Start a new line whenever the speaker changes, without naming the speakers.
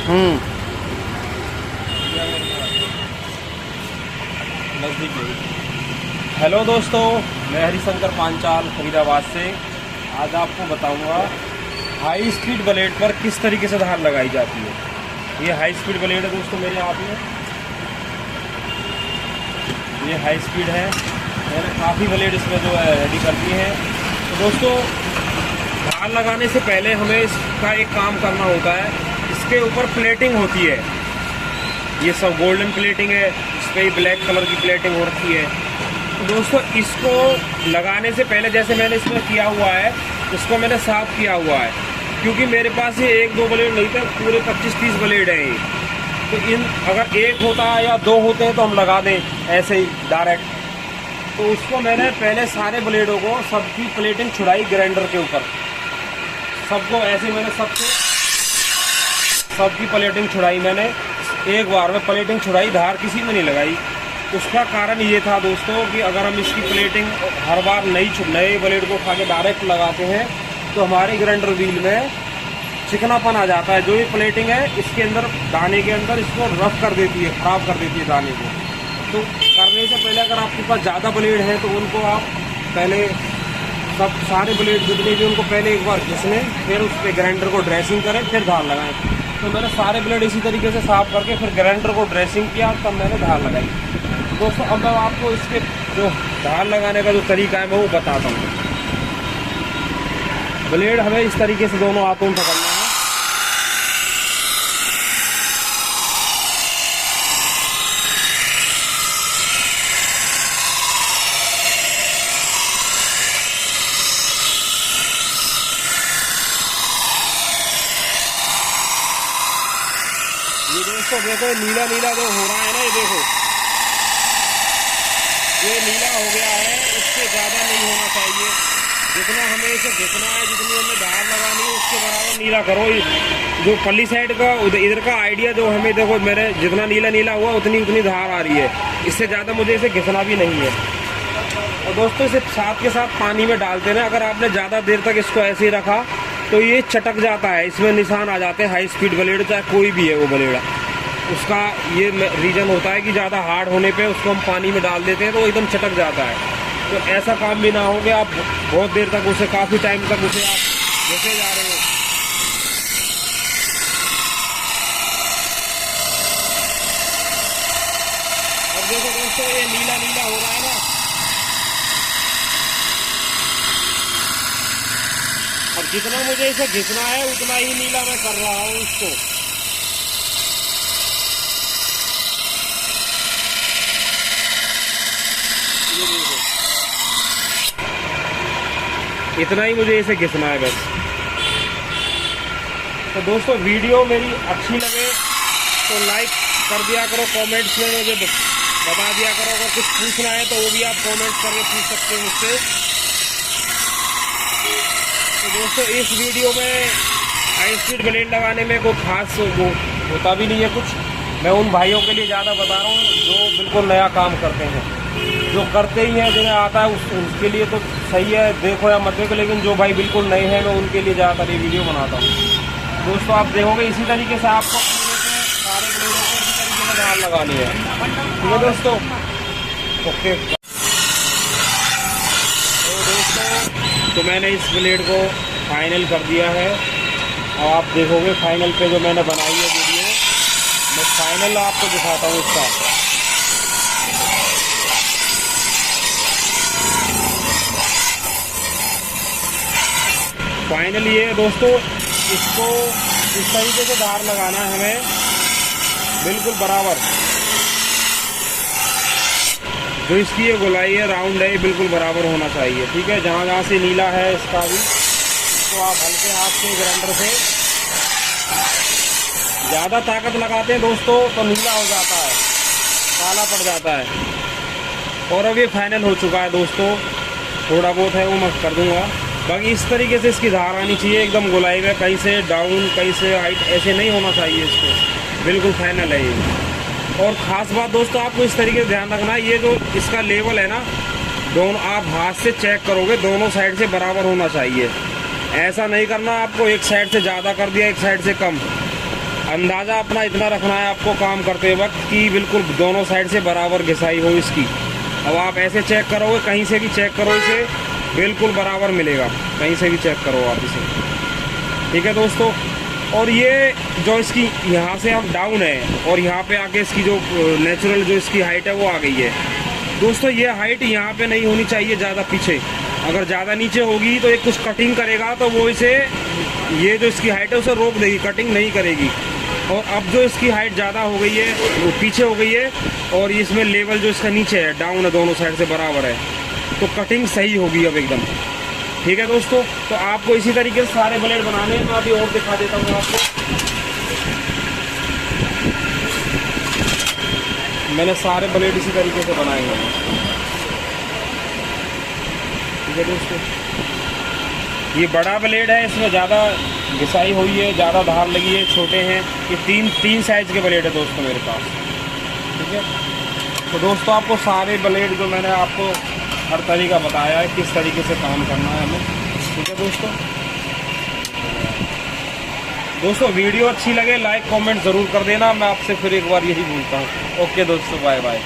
Hello दोस्तों, मैं हरिशंकर पांचाल फरीदाबाद से आज आपको बताऊंगा हाई स्पीड ब्लेड पर किस तरीके से धार लगाई जाती है। ये हाई स्पीड ब्लेड है दोस्तों मेरे हाथ में, ये हाई स्पीड है। मैंने काफ़ी ब्लेड इसमें जो है रेडी कर दिए हैं। तो दोस्तों धार लगाने से पहले हमें इसका एक काम करना होता है। इसके ऊपर प्लेटिंग होती है, ये सब गोल्डन प्लेटिंग है, इस पर ब्लैक कलर की प्लेटिंग हो रखी है। तो दोस्तों इसको लगाने से पहले जैसे मैंने इसमें किया हुआ है, इसको मैंने साफ़ किया हुआ है, क्योंकि मेरे पास ये 1-2 ब्लेड नहीं थे, पूरे 25-30 ब्लेड हैं ये। तो इन अगर एक होता है या 2 होते हैं तो हम लगा दें ऐसे ही डायरेक्ट। तो उसको मैंने पहले सारे ब्लेडों को सबकी प्लेटिंग छुड़ाई ग्राइंडर के ऊपर, सबको ऐसे मैंने सबकी प्लेटिंग छुड़ाई। मैंने एक बार में प्लेटिंग छुड़ाई, धार किसी में नहीं लगाई। उसका कारण ये था दोस्तों कि अगर हम इसकी प्लेटिंग हर बार नए ब्लेड को उठा के डायरेक्ट लगाते हैं तो हमारे ग्राइंडर व्हील में चिकनापन आ जाता है। जो ये प्लेटिंग है इसके अंदर दाने के अंदर इसको रफ कर देती है, ख़राब कर देती है दाने को। तो करने से पहले अगर आपके पास ज़्यादा ब्लेड हैं तो उनको आप पहले सारे ब्लेड जितने भी उनको पहले एक बार घिस लें, फिर उस पर ग्राइंडर को ड्रेसिंग करें, फिर धार लगाएं। तो मैंने सारे ब्लेड इसी तरीके से साफ़ करके फिर ग्राइंडर को ड्रेसिंग किया, तब मैंने धार लगाई। दोस्तों अब मैं आपको इसके जो धार लगाने का जो तरीका है मैं वो बताता हूँ। ब्लेड हमें इस तरीके से दोनों हाथों में पकड़ना है। ये दोस्तों देखो नीला नीला जो हो रहा है ना, ये देखो ये नीला हो गया है, इससे ज़्यादा नहीं होना चाहिए। जितना हमें इसे घिसना है, जितनी हमें धार लगानी है उसके बराबर नीला करो। जो पल्ली साइड का इधर का आइडिया जो हमें देखो, मेरे जितना नीला नीला हुआ उतनी धार आ रही है, इससे ज़्यादा मुझे इसे घिसना भी नहीं है। और दोस्तों इसे साथ के साथ पानी में डालते हैं। अगर आपने ज़्यादा देर तक इसको ऐसे ही रखा तो ये चटक जाता है, इसमें निशान आ जाते हैं। हाई स्पीड ब्लेड चाहे कोई भी है वो ब्लेड, उसका ये रीज़न होता है कि ज़्यादा हार्ड होने पे उसको हम पानी में डाल देते हैं तो एकदम चटक जाता है। तो ऐसा काम भी ना हो कि आप बहुत देर तक उसे, काफ़ी टाइम तक उसे आप घिसे जा रहे हो। और देखो दोस्तों ये नीला नीला हो रहा है ना, और जितना मुझे इसे घिसना है उतना ही नीला मैं कर रहा हूँ इसको। इतना ही मुझे इसे घिसना है बस। तो दोस्तों वीडियो मेरी अच्छी लगे तो लाइक कर दिया करो, कमेंट्स में मुझे बता दिया करो। अगर कुछ पूछना है तो वो भी आप कमेंट्स करके पूछ सकते हो मुझसे। तो दोस्तों इस वीडियो में हाई स्पीड ब्लेड लगाने में कोई खास वो होता भी नहीं है कुछ। मैं उन भाइयों के लिए ज़्यादा बता रहा हूँ जो बिल्कुल नया काम करते हैं। जो करते ही हैं, जिन्हें आता है उसके लिए तो सही है, देखो या मत देखो, लेकिन जो भाई बिल्कुल नए हैं मैं उनके लिए ज़्यादातर ये वीडियो बनाता हूँ। दोस्तों आप देखोगे इसी तरीके से आपको सारे ब्लेडों को इसी तरीके से धार लगानी है। ठीक है दोस्तों, ओके। तो दोस्तों तो मैंने इस ब्लेड को फाइनल कर दिया है। और आप देखोगे फाइनल पे जो मैंने बनाई है वीडियो, मैं फाइनल आपको दिखाता हूँ इसका। फाइनल ये दोस्तों, इसको इस तरीके से धार लगाना है हमें, बिल्कुल बराबर। जो इसकी ये गोलाई है, राउंड है, बिल्कुल बराबर होना चाहिए। ठीक है, जहाँ जहाँ से नीला है इसका भी, इसको आप हल्के हाथ से ग्राइंडर से, ज़्यादा ताकत लगाते हैं दोस्तों तो नीला हो जाता है, काला पड़ जाता है। और अब ये फाइनल हो चुका है दोस्तों, थोड़ा बहुत है वो मैं कर दूँगा। बाकी इस तरीके से इसकी धार आनी चाहिए, एकदम गोलाई में, कहीं से डाउन कहीं से हाइट ऐसे नहीं होना चाहिए इसको, बिल्कुल फाइनल है ये। और ख़ास बात दोस्तों आपको इस तरीके से ध्यान रखना है, ये जो इसका लेवल है ना, दोनों आप हाथ से चेक करोगे, दोनों साइड से बराबर होना चाहिए। ऐसा नहीं करना आपको एक साइड से ज़्यादा कर दिया, एक साइड से कम, अंदाज़ा अपना इतना रखना है आपको काम करते वक्त कि बिल्कुल दोनों साइड से बराबर घिसाई हो इसकी। अब आप ऐसे चेक करोगे, कहीं से भी चेक करो इसे, बिल्कुल बराबर मिलेगा, कहीं से भी चेक करो आप इसे। ठीक है दोस्तों, और ये जो इसकी यहाँ से हम डाउन है और यहाँ पे आके इसकी जो नेचुरल जो इसकी हाइट है वो आ गई है दोस्तों। ये हाइट यहाँ पे नहीं होनी चाहिए ज़्यादा पीछे, अगर ज़्यादा नीचे होगी तो ये कुछ कटिंग करेगा तो वो इसे, ये जो इसकी हाइट है उसे रोक देगी, कटिंग नहीं करेगी। और अब जो इसकी हाइट ज़्यादा हो गई है, वो पीछे हो गई है, और इसमें लेवल जो इसका नीचे है, डाउन है, दोनों साइड से बराबर है, तो कटिंग सही होगी अब एकदम। ठीक है दोस्तों, तो आपको इसी तरीके से सारे ब्लेड बनाने हैं। मैं अभी और दिखा देता हूँ आपको। मैंने सारे ब्लेड इसी तरीके से बनाए हैं। ठीक है दोस्तों, ये बड़ा ब्लेड है, इसमें ज़्यादा घिसाई हुई है, ज़्यादा धार लगी है। छोटे हैं ये, तीन साइज़ के ब्लेड है दोस्तों मेरे पास। ठीक है, तो दोस्तों आपको सारे ब्लेड जो मैंने आपको हर तरीका बताया है किस तरीके से काम करना है हमें। ठीक है दोस्तों वीडियो अच्छी लगे लाइक कमेंट ज़रूर कर देना। मैं आपसे फिर एक बार यही बोलता हूँ। ओके दोस्तों, बाय बाय।